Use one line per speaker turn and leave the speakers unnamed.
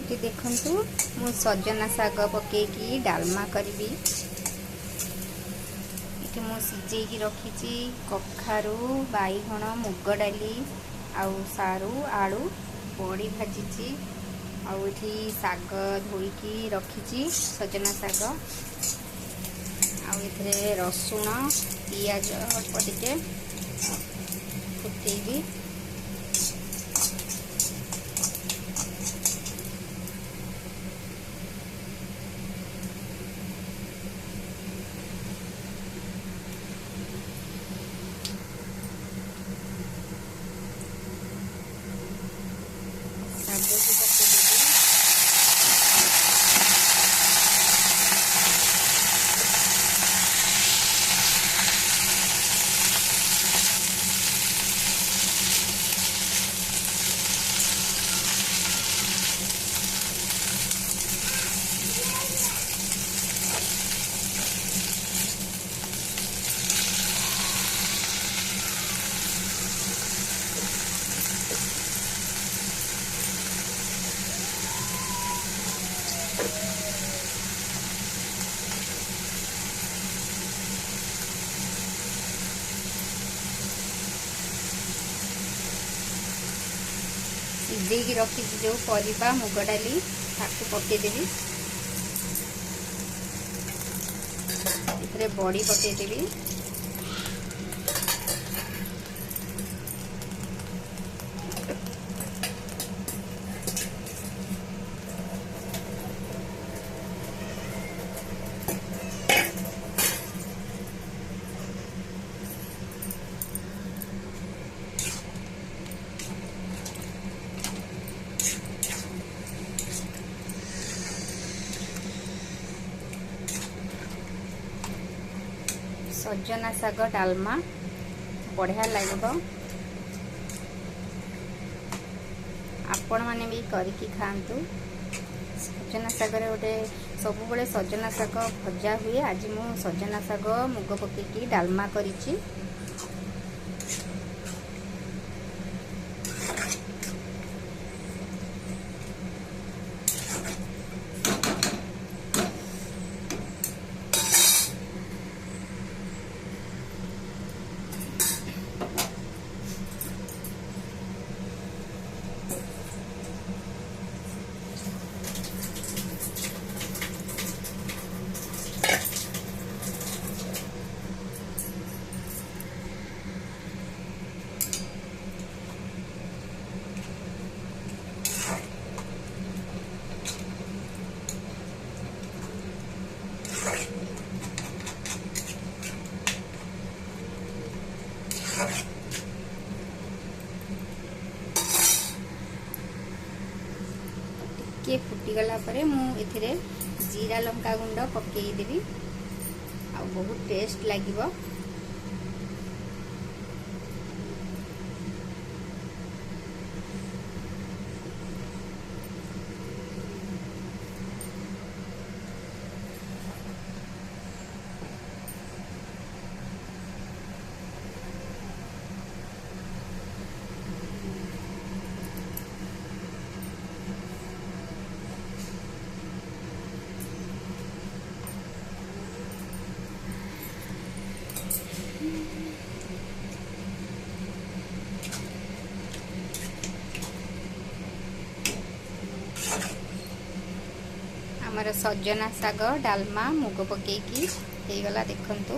ये देखंतु मु सजना साग पकेकी डालमा करी। ये मु सिझेकी रखी कखारू बैगण मुग डाली आउ सारू आलू बड़ी भाजी आउ साग धोईकी रखी सजना साग आउ रसुण पियाज अल्प टिके फुटेबी सिझेकी रखी जो परिबा मुग डाली ताकू पकेदेवी बड़ी पकेदेवी सजना साग डालमा बढ़िया लगे। आपण मैंने भी करके खातु। सजना साग गोटे सब बड़े सजना साग भजा हुए। आज मु सजना साग मुग पकेकी डालमा करिछि। टिके फुटीगला परे मु एथिरे जीरा लंका गुंड पकेदेवी आ बहुत टेस्ट लागिबो। आमर सजना साग डालमा मुग पकेकी हो गला देखंतु।